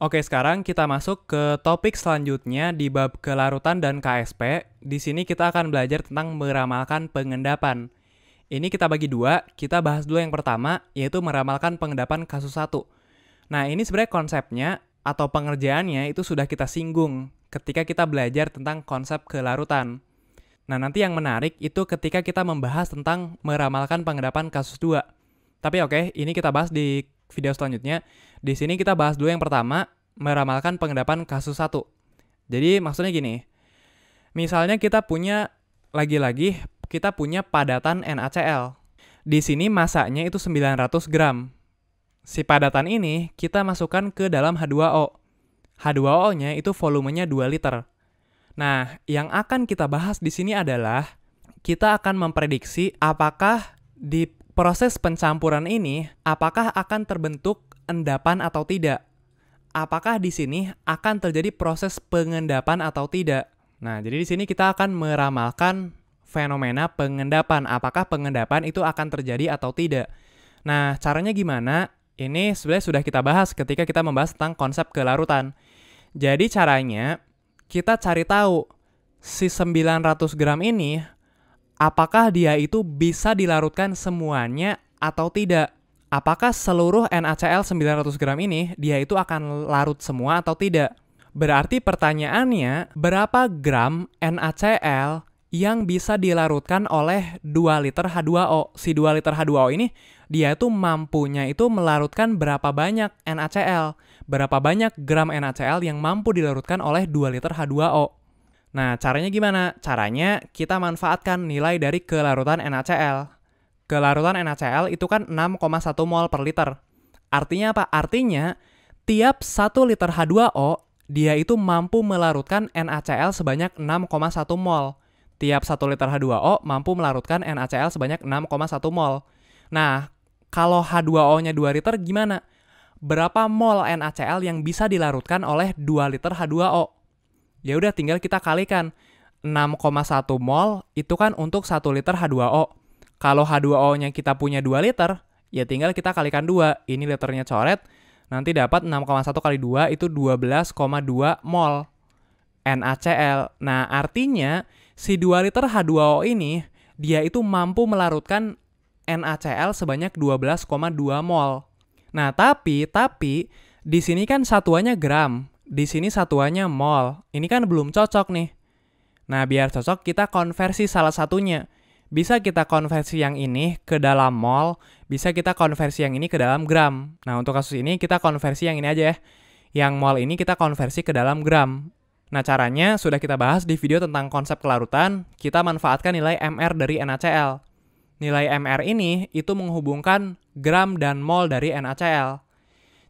Oke, sekarang kita masuk ke topik selanjutnya di bab kelarutan dan KSP. Di sini kita akan belajar tentang meramalkan pengendapan. Ini kita bagi dua, kita bahas dulu yang pertama, yaitu meramalkan pengendapan kasus 1. Nah, ini sebenarnya konsepnya atau pengerjaannya itu sudah kita singgung ketika kita belajar tentang konsep kelarutan. Nah, nanti yang menarik itu ketika kita membahas tentang meramalkan pengendapan kasus 2. Tapi oke, ini kita bahas di video selanjutnya. Di sini kita bahas dulu yang pertama, meramalkan pengendapan kasus 1. Jadi maksudnya gini, misalnya kita punya, lagi-lagi, kita punya padatan NaCl. Di sini masanya itu 900 gram. Si padatan ini kita masukkan ke dalam H2O. H2O-nya itu volumenya 2 liter. Nah, yang akan kita bahas di sini adalah kita akan memprediksi apakah di proses pencampuran ini apakah akan terbentuk endapan atau tidak. Apakah di sini akan terjadi proses pengendapan atau tidak. Nah, jadi di sini kita akan meramalkan fenomena pengendapan. Apakah pengendapan itu akan terjadi atau tidak. Nah, caranya gimana? Ini sebenarnya sudah kita bahas ketika kita membahas tentang konsep kelarutan. Jadi caranya, kita cari tahu si 900 gram ini apakah dia itu bisa dilarutkan semuanya atau tidak. Apakah seluruh NaCl 900 gram ini dia itu akan larut semua atau tidak. Berarti pertanyaannya, berapa gram NaCl yang bisa dilarutkan oleh 2 liter H2O. Si 2 liter H2O ini dia itu mampunya itu melarutkan berapa banyak NaCl. Berapa banyak gram NaCl yang mampu dilarutkan oleh 2 liter H2O. Nah, caranya gimana? Caranya kita manfaatkan nilai dari kelarutan NaCl. Kelarutan NaCl itu kan 6,1 mol per liter. Artinya apa? Artinya, tiap 1 liter H2O, dia itu mampu melarutkan NaCl sebanyak 6,1 mol. Tiap 1 liter H2O mampu melarutkan NaCl sebanyak 6,1 mol. Nah, kalau H2O-nya 2 liter gimana? Berapa mol NaCl yang bisa dilarutkan oleh 2 liter H2O? Ya udah tinggal kita kalikan. 6,1 mol itu kan untuk 1 liter H2O. Kalau H2O-nya kita punya 2 liter, ya tinggal kita kalikan 2. Ini liternya coret, nanti dapat 6,1 kali 2 itu 12,2 mol NaCl. Nah, artinya si 2 liter H2O ini, dia itu mampu melarutkan NaCl sebanyak 12,2 mol. Nah, tapi di sini kan satuannya gram. Di sini satuannya mol. Ini kan belum cocok nih. Nah, biar cocok kita konversi salah satunya. Bisa kita konversi yang ini ke dalam mol, bisa kita konversi yang ini ke dalam gram. Nah, untuk kasus ini kita konversi yang ini aja ya. Yang mol ini kita konversi ke dalam gram. Nah, caranya sudah kita bahas di video tentang konsep kelarutan. Kita manfaatkan nilai MR dari NaCl. Nilai MR ini itu menghubungkan gram dan mol dari NaCl.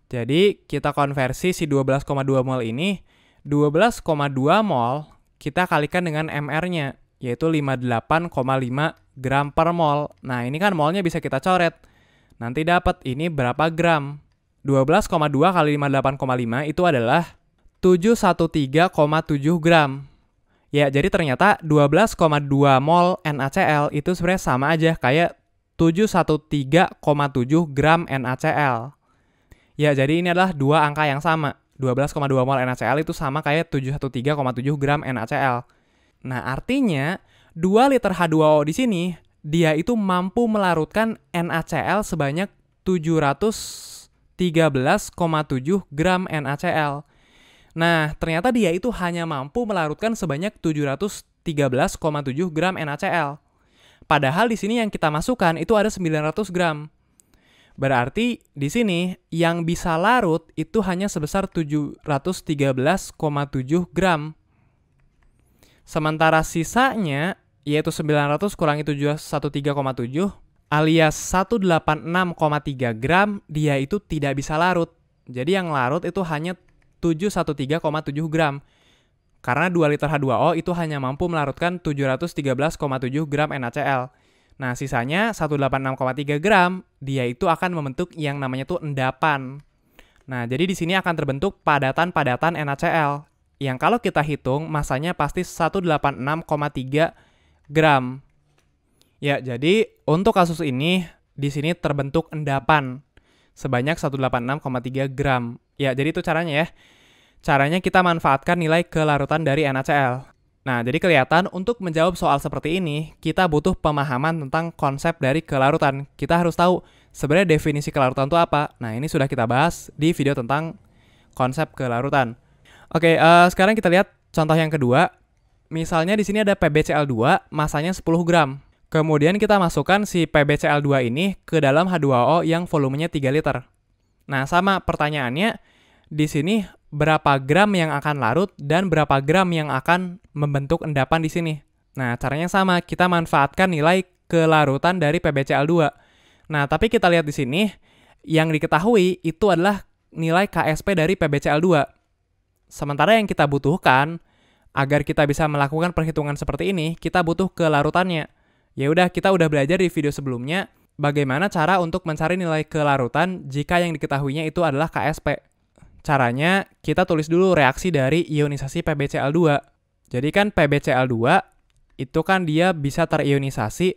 Jadi, kita konversi si 12,2 mol ini, 12,2 mol kita kalikan dengan MR-nya, yaitu 58,5 gram per mol. Nah, ini kan molnya bisa kita coret. Nanti dapat ini berapa gram. 12,2 kali 58,5 itu adalah 713,7 gram. Ya, jadi ternyata 12,2 mol NaCl itu sebenarnya sama aja kayak 713,7 gram NaCl. Ya, jadi ini adalah dua angka yang sama. 12,2 mol NaCl itu sama kayak 713,7 gram NaCl. Nah, artinya 2 liter H2O di sini, dia itu mampu melarutkan NaCl sebanyak 713,7 gram NaCl. Nah, ternyata dia itu hanya mampu melarutkan sebanyak 713,7 gram NaCl. Padahal di sini yang kita masukkan itu ada 900 gram. Berarti di sini yang bisa larut itu hanya sebesar 713,7 gram. Sementara sisanya yaitu 900 kurangi 713,7 alias 186,3 gram dia itu tidak bisa larut. Jadi yang larut itu hanya 713,7 gram. Karena 2 liter H2O itu hanya mampu melarutkan 713,7 gram NaCl. Nah, sisanya 186,3 gram, dia itu akan membentuk yang namanya tuh endapan. Nah, jadi di sini akan terbentuk padatan-padatan NaCl. Yang kalau kita hitung, masanya pasti 186,3 gram. Ya, jadi untuk kasus ini, di sini terbentuk endapan sebanyak 186,3 gram. Ya, jadi itu caranya ya. Caranya kita manfaatkan nilai kelarutan dari NaCl. Nah, jadi kelihatan untuk menjawab soal seperti ini, kita butuh pemahaman tentang konsep dari kelarutan. Kita harus tahu sebenarnya definisi kelarutan itu apa. Nah, ini sudah kita bahas di video tentang konsep kelarutan. Oke, sekarang kita lihat contoh yang kedua. Misalnya di sini ada PbCl2, masanya 10 gram. Kemudian kita masukkan si PbCl2 ini ke dalam H2O yang volumenya 3 liter. Nah, sama pertanyaannya, di sini berapa gram yang akan larut dan berapa gram yang akan membentuk endapan di sini. Nah, caranya sama, kita manfaatkan nilai kelarutan dari PbCl2. Nah, tapi kita lihat di sini, yang diketahui itu adalah nilai KSP dari PbCl2. Sementara yang kita butuhkan, agar kita bisa melakukan perhitungan seperti ini, kita butuh kelarutannya. Ya udah, kita udah belajar di video sebelumnya bagaimana cara untuk mencari nilai kelarutan jika yang diketahuinya itu adalah KSP. Caranya, kita tulis dulu reaksi dari ionisasi PbCl2. Jadi kan PbCl2 itu kan dia bisa terionisasi,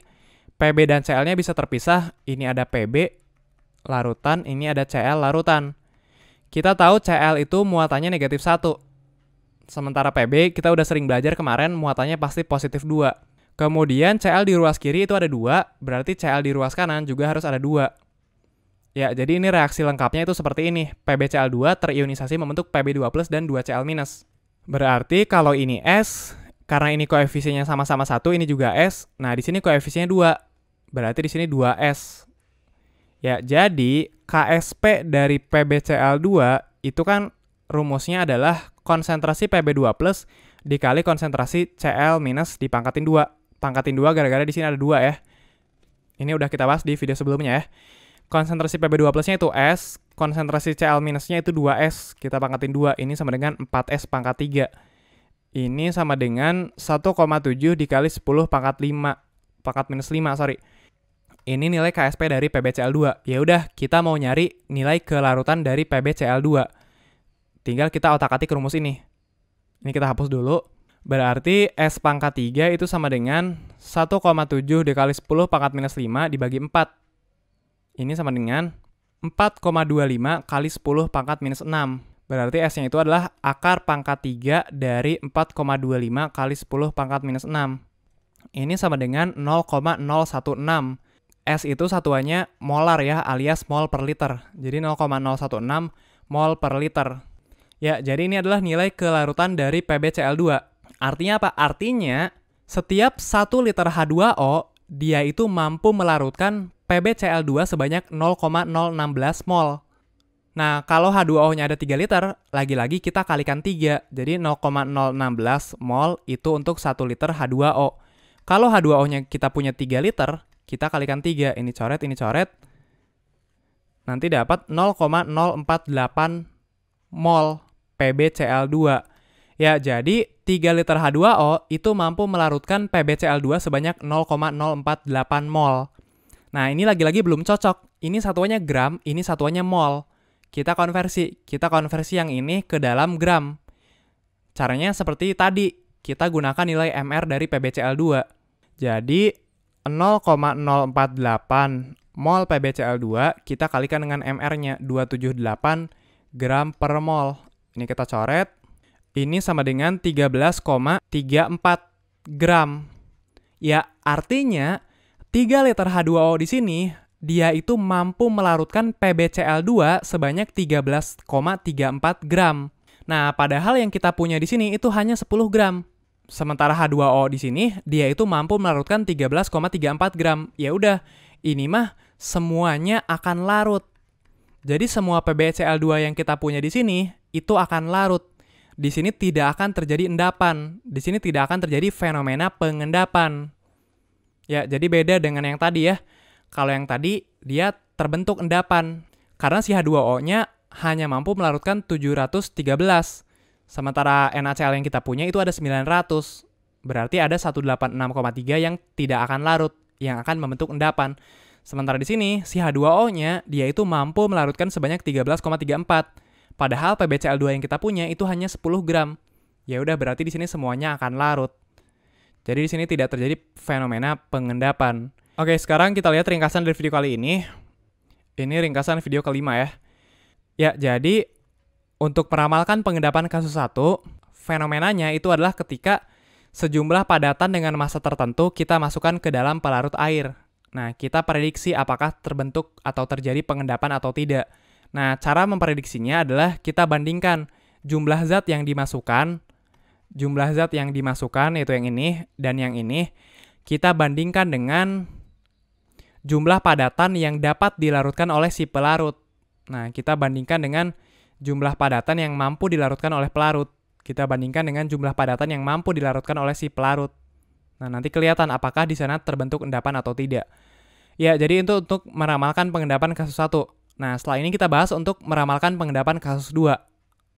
Pb dan Cl-nya bisa terpisah. Ini ada Pb larutan, ini ada Cl larutan. Kita tahu Cl itu muatannya negatif 1. Sementara Pb kita udah sering belajar kemarin muatannya pasti positif 2. Kemudian Cl di ruas kiri itu ada 2, berarti Cl di ruas kanan juga harus ada 2. Ya, jadi ini reaksi lengkapnya itu seperti ini. PbCl2 terionisasi membentuk Pb2+ dan 2Cl-. Berarti kalau ini S, karena ini koefisiennya sama-sama 1, ini juga S. Nah, di sini koefisiennya 2. Berarti di sini 2S. Ya, jadi KSP dari PbCl2 itu kan rumusnya adalah konsentrasi Pb2+ dikali konsentrasi Cl- dipangkatin 2. Pangkatin 2 gara-gara di sini ada 2 ya. Ini udah kita bahas di video sebelumnya ya. Konsentrasi Pb2+-nya itu S, konsentrasi Cl-nya itu 2S. Kita pangkatin 2, ini sama dengan 4S pangkat 3. Ini sama dengan 1,7 dikali 10 pangkat 5. Pangkat minus 5, sorry. Ini nilai KSP dari PbCl2. Ya udah, kita mau nyari nilai kelarutan dari PbCl2. Tinggal kita otak-atik rumus ini. Ini kita hapus dulu. Berarti S pangkat 3 itu sama dengan 1,7 dikali 10 pangkat minus 5 dibagi 4. Ini sama dengan 4,25 kali 10 pangkat minus 6. Berarti S-nya itu adalah akar pangkat 3 dari 4,25 kali 10 pangkat minus 6. Ini sama dengan 0,016. S itu satuannya molar ya, alias mol per liter. Jadi 0,016 mol per liter. Ya, jadi ini adalah nilai kelarutan dari PbCl2. Artinya apa? Artinya, setiap 1 liter H2O, dia itu mampu melarutkan PbCl2 sebanyak 0,016 mol. Nah, kalau H2O-nya ada 3 liter, lagi-lagi kita kalikan 3. Jadi 0,016 mol itu untuk 1 liter H2O. Kalau H2O-nya kita punya 3 liter, kita kalikan 3. Ini coret, ini coret. Nanti dapat 0,048 mol PbCl2. Ya, jadi 3 liter H2O itu mampu melarutkan PbCl2 sebanyak 0,048 mol. Nah, ini lagi-lagi belum cocok. Ini satuannya gram, ini satuannya mol. Kita konversi yang ini ke dalam gram. Caranya seperti tadi, kita gunakan nilai MR dari PbCl2. Jadi, 0,048 mol PbCl2 kita kalikan dengan MR-nya, 278 gram per mol. Ini kita coret. Ini sama dengan 13,34 gram. Ya, artinya 3 liter H2O di sini, dia itu mampu melarutkan PbCl2 sebanyak 13,34 gram. Nah, padahal yang kita punya di sini itu hanya 10 gram. Sementara H2O di sini, dia itu mampu melarutkan 13,34 gram. Ya udah, ini mah semuanya akan larut. Jadi semua PbCl2 yang kita punya di sini, itu akan larut. Di sini tidak akan terjadi endapan. Di sini tidak akan terjadi fenomena pengendapan. Ya, jadi beda dengan yang tadi ya. Kalau yang tadi, dia terbentuk endapan. Karena si H2O-nya hanya mampu melarutkan 713. Sementara NaCl yang kita punya itu ada 900. Berarti ada 186,3 yang tidak akan larut, yang akan membentuk endapan. Sementara di sini, si H2O-nya, dia itu mampu melarutkan sebanyak 13,34. Padahal PbCl2 yang kita punya itu hanya 10 gram. Ya udah, berarti di sini semuanya akan larut. Jadi di sini tidak terjadi fenomena pengendapan. Oke, sekarang kita lihat ringkasan dari video kali ini. Ini ringkasan video kelima ya. Ya, jadi Untuk meramalkan pengendapan kasus 1, fenomenanya itu adalah ketika sejumlah padatan dengan massa tertentu kita masukkan ke dalam pelarut air. Nah, kita prediksi apakah terbentuk atau terjadi pengendapan atau tidak. Nah, cara memprediksinya adalah kita bandingkan jumlah zat yang dimasukkan yaitu yang ini dan yang ini, kita bandingkan dengan jumlah padatan yang dapat dilarutkan oleh si pelarut. Nah, kita bandingkan dengan jumlah padatan yang mampu dilarutkan oleh pelarut. Kita bandingkan dengan jumlah padatan yang mampu dilarutkan oleh si pelarut. Nah, nanti kelihatan apakah di sana terbentuk endapan atau tidak. Ya, jadi untuk meramalkan pengendapan kasus 1. Nah, setelah ini kita bahas untuk meramalkan pengendapan kasus 2.